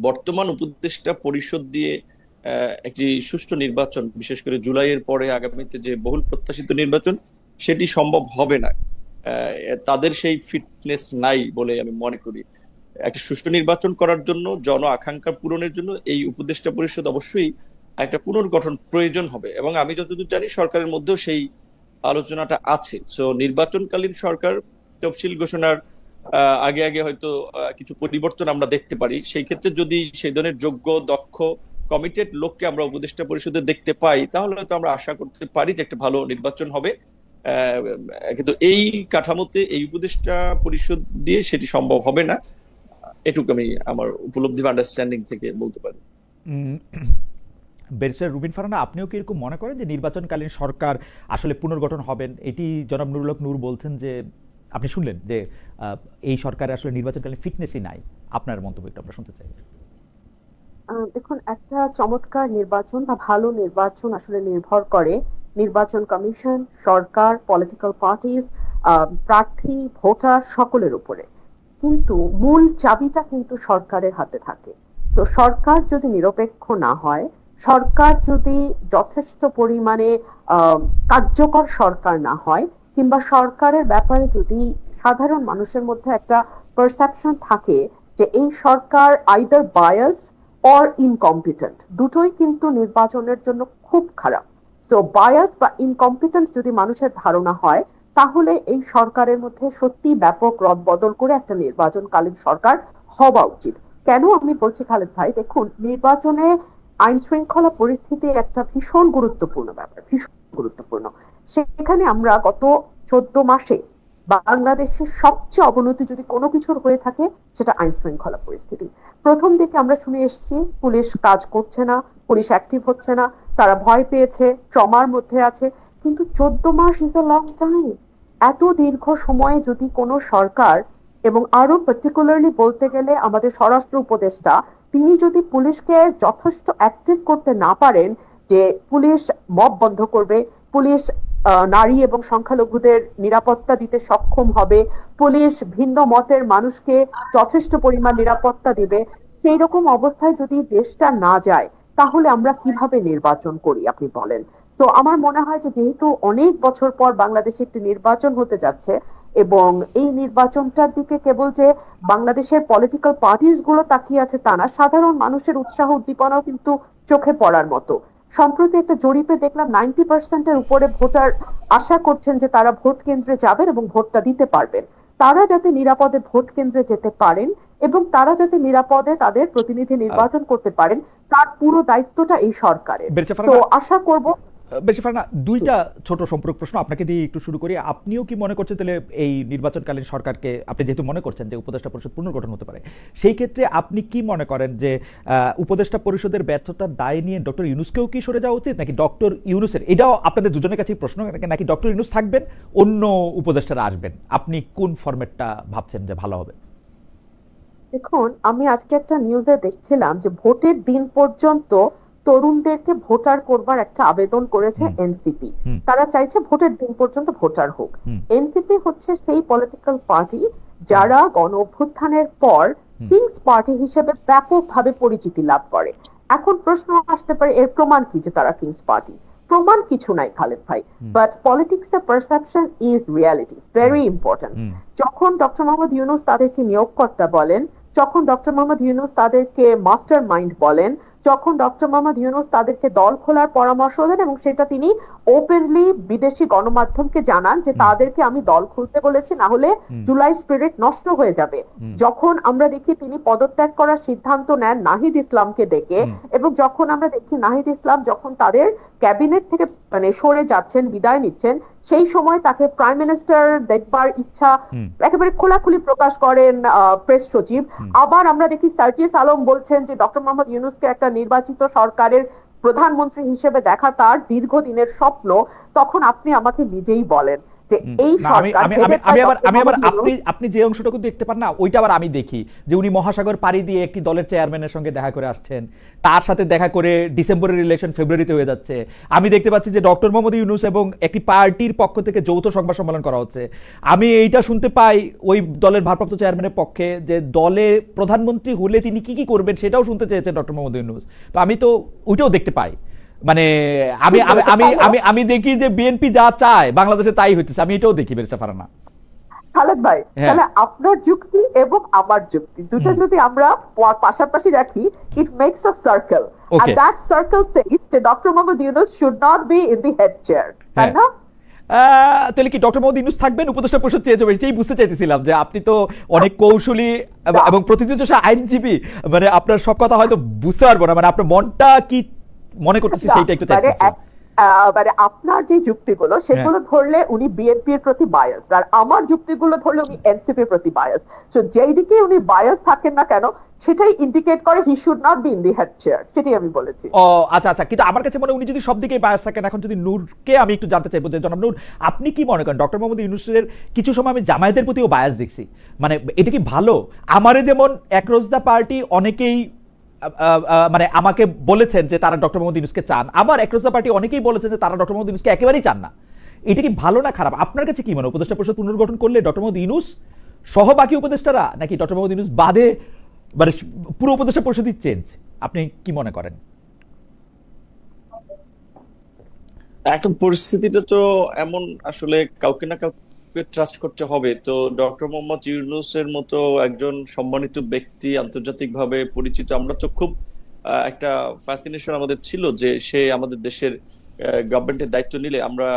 বর্তমান উপদেষ্টা পরিষদ দিয়ে একটি সুষ্ঠু নির্বাচন, বিশেষ করে জুলাইয়ের পরে আগামীতে যে বহুল প্রত্যাশিত নির্বাচন, সেটি সম্ভব হবে না। তাদের সেই ফিটনেস নাই বলে আমি মনে করি। একটা সুষ্ঠু নির্বাচন করার জন্য, জন আকাঙ্ক্ষা পূরণের জন্য এই উপদেষ্টা পরিষদ অবশ্যই একটা পুনর্গঠন প্রয়োজন হবে, এবং আমি যতদূর জানি সরকারের মধ্যেও সেই আলোচনাটা আছে। সো নির্বাচনকালীন সরকার তফসিল ঘোষণার আগে আগে হয়তো কিছু পরিবর্তন আমরা দেখতে পারি। সেই ক্ষেত্রে যদি সেই ধরনের যোগ্য, দক্ষ, কমিটেড লোককে আমরা উপদেষ্টা পরিষদে দেখতে পাই, তাহলে হয়তো আমরা আশা করতে পারি যে একটা ভালো নির্বাচন হবে। আহ, কিন্তু এই কাঠামোতে এই উপদেষ্টা পরিষদ দিয়ে সেটি সম্ভব হবে না। এটুকু আমি আমার উপলব্ধি বা আন্ডারস্ট্যান্ডিং থেকে বলতে পারি। উম, ব্যারিস্টার রুবিন ফারহানা, আপনিও কি এরকম মনে করেন যে নির্বাচনকালীন সরকার আসলে পুনর্গঠন হবেন? এটি জনাব নুরুল হক নূর বলছেন যে আপনি শুনলেন যে এই সরকারের আসলে নির্বাচনকালীন ফিটনেসই নাই। আপনার মন্তব্য একটু আমরা শুনতে চাই। দেখুন, একটা চমৎকার নির্বাচন বা ভালো নির্বাচন আসলে নির্ভর করে নির্বাচন কমিশন, সরকার, পলিটিক্যাল পার্টিজ, প্রার্থী, ভোটার সকলের উপরে। কিন্তু মূল চাবিটা কিন্তু সরকারের হাতে থাকে। তো সরকার যদি নিরপেক্ষ না হয়, সরকার যদি যথেষ্ট পরিমাণে আহ, কার্যকর সরকার না হয়, কিংবা সরকারের ব্যাপারে যদি সাধারণ মানুষের মধ্যে একটা পারসেপশন থাকে যে এই সরকার আইদার বায়াসড অর ইনকম্পিটেন্ট, দুটোই কিন্তু নির্বাচনের জন্য খুব খারাপ। সো বায়াস বা ইনকম্পিটেন্ট যদি মানুষের ধারণা হয়, তাহলে এই সরকারের মধ্যে সত্যি ব্যাপক রদবদল করে একটা নির্বাচনকালীন সরকার হওয়া উচিত। কেন আমি বলছি খালেদ ভাই, দেখুন, নির্বাচনে আইন শৃঙ্খলা পরিস্থিতি একটা ভীষণ গুরুত্বপূর্ণ ব্যাপার, ভীষণ গুরুত্বপূর্ণ। সেখানে আমরা গত 14 মাসে বাংলাদেশের সবচেয়ে অবনতি যদি কোনো কিছুর হয়ে থাকে, সেটা আইন শৃঙ্খলা পরিস্থিতি। প্রথম দিকে আমরা শুনে এসেছি পুলিশ কাজ করছে না, পুলিশ অ্যাক্টিভ হচ্ছে না, তারা ভয় পেয়েছে, ট্রমার মধ্যে আছে। কিন্তু 14 much is a long time. এত দীর্ঘ সময়ে যদি কোনো সরকার, এবং আরো পার্টিকুলারলি বলতে গেলে আমাদের স্বরাষ্ট্র উপদেষ্টা, তিনি যদি পুলিশকে যথেষ্ট অ্যাক্টিভ করতে না পারেন যে পুলিশ মব বন্ধ করবে, পুলিশ নারী এবং সংখ্যালঘুদের নিরাপত্তা দিতে সক্ষম হবে, পুলিশ ভিন্ন মতের মানুষকে যথেষ্ট পরিমাণ নিরাপত্তা দিবে, সেই রকম অবস্থায় যদি দেশটা না যায়, তাহলে আমরা কিভাবে নির্বাচন করি আপনি বলেন? তো আমার মনে হয় যে যেহেতু অনেক বছর পর বাংলাদেশে একটি নির্বাচন হতে যাচ্ছে, এবং এই নির্বাচনটার দিকে কেবল যে বাংলাদেশের পলিটিক্যাল পার্টিস গুলো তাকিয়ে আছে তা না, সাধারণ মানুষের উৎসাহ উদ্দীপনাও কিন্তু চোখে পড়ার মতো। সম্প্রতি একটা জরিপে দেখলাম 90%-এর উপরে ভোটার আশা করছেন যে তারা ভোট কেন্দ্রে যাবেন এবং ভোটটা দিতে পারবেন। তারা যাতে নিরাপদে ভোট কেন্দ্রে যেতে পারেন এবং তারা যাতে নিরাপদে তাদের প্রতিনিধি নির্বাচন করতে পারেন, তার পুরো দায়িত্বটা এই সরকারের। বেরিস্টার তো ফারহানা, আশা করব। বেশি ফারহানা, জি। দুইটা ছোট সম্পর্ক প্রশ্ন আপনাকে দিয়ে একটু শুরু করি। আপনিও কি মনে করছেন তাহলে এই নির্বাচনকালীন সরকারকে, আপনি যেহেতু মনে করছেন যে উপদেষ্টা পরিষদ পুনর্গঠন হতে পারে, সেই ক্ষেত্রে আপনি কি মনে করেন যে উপদেষ্টা পরিষদের ব্যর্থতার দায় নিয়ে ডক্টর ইউনূসকেও কি সরে যাওয়া উচিত, নাকি ডক্টর ইউনূসের, এটাও আপনাদের দুজনের কাছেই প্রশ্ন, নাকি ডক্টর ইউনূস থাকবেন, অন্য উপদেষ্টারা আসবেন? আপনি কোন ফরম্যাটটা ভাবছেন যে ভালো হবে? দেখুন, আমি আজকে একটা নিউজে দেখছিলাম যে ভোটের দিন পর্যন্ত তরুণদেরকে ভোটার করবার একটা আবেদন করেছে হুম এনসিপি। হুম তারা চাইছে ভোটের দিন পর্যন্ত ভোটার হোক। হুম এনসিপি হচ্ছে সেই পলিটিক্যাল পার্টি হুম যারা গণ অভ্যুত্থানের পর হুম কিংস পার্টি হিসেবে ব্যাপকভাবে পরিচিতি লাভ করে। এখন প্রশ্ন আসতে পারে, এর প্রমাণ কি যে তারা কিংস পার্টি? প্রমাণ কিছু নাই খালেদ ভাই, হুম বাট পলিটিক্স এর perception is reality, hmm very important. Hmm যখন ডক্টর মোহাম্মদ ইউনূস তাদেরকে নিয়োগকর্তা বলেন, যখন ডক্টর মোহাম্মদ ইউনূস তাদেরকে মাস্টার মাইন্ড বলেন, যখন ডক্টর মোহাম্মদ ইউনূস তাদেরকে দল খোলার পরামর্শ দেন এবং সেটা তিনি ওপেনলি বিদেশি গণমাধ্যমকে জানান যে হুম তাদেরকে আমি দল খুলতে বলেছি, না হলে হুম জুলাই স্পিরিট নষ্ট হয়ে যাবে। হুম যখন আমরা দেখি তিনি পদত্যাগ করার সিদ্ধান্ত নেন নাহিদ ইসলামকে ডেকে, হুম এবং যখন আমরা দেখি নাহিদ ইসলাম যখন তাদের ক্যাবিনেট থেকে মানে সরে যাচ্ছেন, বিদায় নিচ্ছেন, সেই সময় তাকে প্রাইম মিনিস্টার দেখবার ইচ্ছা হুম একেবারে খোলাখুলি প্রকাশ করেন প্রেস সচিব। হুম আবার আমরা দেখি সার্জিস আলম বলছেন যে ডক্টর মোহাম্মদ ইউনূসকে একটা নির্বাচিত সরকারের প্রধানমন্ত্রী হিসেবে দেখা তার দীর্ঘদিনের স্বপ্ন। তখন আপনি আমাকে নিজেই বলেন যে এই না, সরকার আমি আবার আপনি যে অংশটুকু দেখতে পান না ওইটা আবার আমি দেখি যে উনি মহাসাগর পাড়ি দিয়ে একটি দলের চেয়ারম্যানের সঙ্গে দেখা করে আসছেন, তার সাথে দেখা করে ডিসেম্বরের ইলেকশন ফেব্রুয়ারিতে হয়ে যাচ্ছে। আমি দেখতে পাচ্ছি যে ডক্টর মোহাম্মদ ইউনূস এবং একটি পার্টির পক্ষ থেকে যৌথ সংবাদ সম্মেলন করা হচ্ছে। আমি এইটা শুনতে পাই ওই দলের ভারপ্রাপ্ত চেয়ারম্যানের পক্ষে যে দলে প্রধানমন্ত্রী হলে তিনি কি কি করবেন সেটাও শুনতে চেয়েছেন ডক্টর মোহাম্মদ ইউনূস। তো আমি তো ওইটাও দেখতে পাই, মানে আমি আমি আমি আমি দেখি যে বিএনপি যা চায় বাংলাদেশে তাই হইতেছে, আমি এটাও দেখি ব্যারিস্টার ফারহানা। খালেদ ভাই, তাহলে আপনার যুক্তি এবং আমার যুক্তি দুটো যদি আমরা পাশাপাশি রাখি, it makes a circle, and that circle says that Dr. Mohammad Yunus should not be in the head chair, তাই না? তাহলে কি ডক্টর মোহাম্মদ ইউনূস থাকবেন উপদেষ্টা পরিষদ চেয়ে যাবে? এটাই বুঝতে চাইতেছিলাম যে আপনি তো অনেক কৌশলী এবং প্রতিনিধিত্বশীল আইনজীবী, মানে আপনার সব কথা হয়তো বুঝতে পারবো না, মানে আপনার মনটা কি মনে করতেছি সেইটা একটু চাইতেছি। মানে আপনার যে যুক্তিগুলো সেগুলো ধরলে উনি বিএনপির প্রতি বায়াসড, আর আমার যুক্তিগুলো ধরলে উনি এনসিপির প্রতি বায়াসড। সো যেই দিকে উনি বায়াস থাকেন না কেন সেটাই ইন্ডিকেট করে he should not be in the head chair, সেটাই আমি বলেছি। ও আচ্ছা আচ্ছা, কিন্তু আমার কাছে মনে হয় উনি যদি সব দিকেই বায়াস থাকেন। এখন যদি নূরকে আমি একটু জানতে চাইবো যে জনাব নূর, আপনি কি মনে করেন ডক্টর মোহাম্মদ ইউনূসের কিছু সময় আমি জামায়াতের প্রতিও বায়াস দেখছি, মানে এটা কি ভালো? আমারে যেমন একরোজ দা পার্টি অনেকেই মানে আমাকে বলেছেন যে তারা ডক্টর মোহাম্মদ ইউনূসকে চান, আবার একরোজ দা পার্টি অনেকেই বলেছেন যে তারা ডক্টর মোহাম্মদ ইউনূসকে একেবারেই চান না। এটা কি ভালো না খারাপ? আপনার কাছে কি মনে হয় উপদেষ্টা পরিষদ পুনর্গঠন করলে ডক্টর মোহাম্মদ ইউনূস সহ বাকি উপদেষ্টারা, নাকি ডক্টর মোহাম্মদ ইউনূস বাদে মানে পুরো উপদেষ্টা পরিষদই চেঞ্জ? আপনি কি মনে করেন? এখন পরিস্থিতিটা তো এমন, আসলে কাউকে না কাউকে ট্রাস্ট করতে হবে। তো ডক্টর মোহাম্মদ ইউনূসের মতো একজন সম্মানিত ব্যক্তি, আন্তর্জাতিকভাবে পরিচিত, আমরা তো খুব একটা ফ্যাসিনেশন আমাদের ছিল যে সে আমাদের দেশের গভর্নমেন্টের দায়িত্ব নিলে আমরা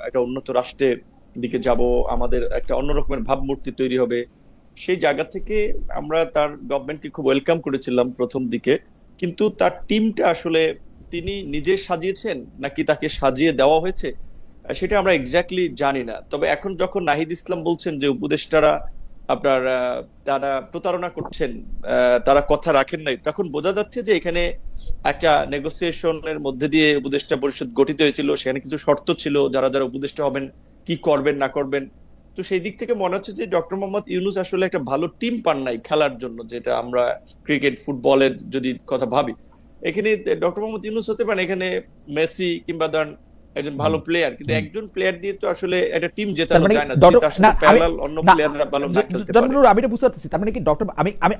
একটা উন্নত রাষ্ট্রের দিকে যাব, আমাদের একটা অন্যরকমের ভাবমূর্তি তৈরি হবে। সেই জায়গা থেকে আমরা তার গভর্নমেন্টকে খুব ওয়েলকাম করেছিলাম প্রথম দিকে, কিন্তু তার টিমটা আসলে তিনি নিজে সাজিয়েছেন নাকি তাকে সাজিয়ে দেওয়া হয়েছে সেটা আমরা এক্স্যাক্টলি জানি না। তবে এখন যখন নাহিদ ইসলাম বলছেন যে উপদেষ্টারা আপনার তারা প্রতারণা করছেন, তারা কথা রাখেন নাই, তখন বোঝা যাচ্ছে যে এখানে একটা নেগোসিয়েশনের মধ্যে দিয়ে উপদেষ্টা পরিষদ গঠিত হয়েছিল। সেখানে কিছু শর্ত ছিল, যারা যারা উপদেষ্টা হবেন কি করবেন না করবেন। তো সেই দিক থেকে মনে হচ্ছে যে ডক্টর মোহাম্মদ ইউনূস আসলে একটা ভালো টিম পান নাই খেলার জন্য, যেটা আমরা ক্রিকেট ফুটবলের যদি কথা ভাবি। এখানে ডক্টর মোহাম্মদ ইউনূস হতে পারেন এখানে মেসি কিংবা ধরেন একজন ভালো প্লেয়ার, কিন্তু একজন প্লেয়ার দিয়ে তো আসলে একটা টিম জেতানো যায় না যদি তার সাথে প্যারালাল অন্য প্লেয়াররা ভালো না খেলতে পারে। আমি এটা বুঝতে পারতেছি, তার মানে কি ডক্টর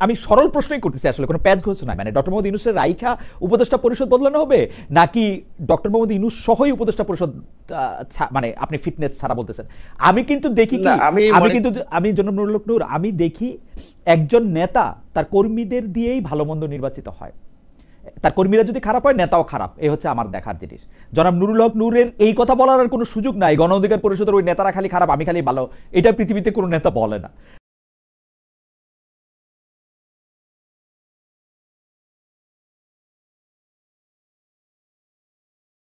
আমি সরল প্রশ্নই করতেছি, আসলে কোনো প্যাচ ঘোষ না, মানে ডক্টর মোহাম্মদ ইউনূসের রাইখা উপদেষ্টা পরিষদ বদলানো হবে নাকি ডক্টর মোহাম্মদ ইউনূস সহই উপদেষ্টা পরিষদ, মানে আপনি ফিটনেস ছাড়া বলতেছেন? আমি কিন্তু দেখি কি, আমি জনাব নুরুল হক নূর, আমি দেখি একজন নেতা তার কর্মীদের দিয়েই ভালো মন্দ নির্বাচিত হয়, তার কর্মীরা যদি খারাপ হয় নেতাও খারাপ, এই হচ্ছে আমার দেখার জিনিস। জনাব নুরুল হক নূরের এই কথা বলার কোনো সুযোগ নাই, গণ অধিকার পরিষদের ওই নেতারা খালি খারাপ আমি খালি ভালো, এটা পৃথিবীতে কোনো নেতা বলে না।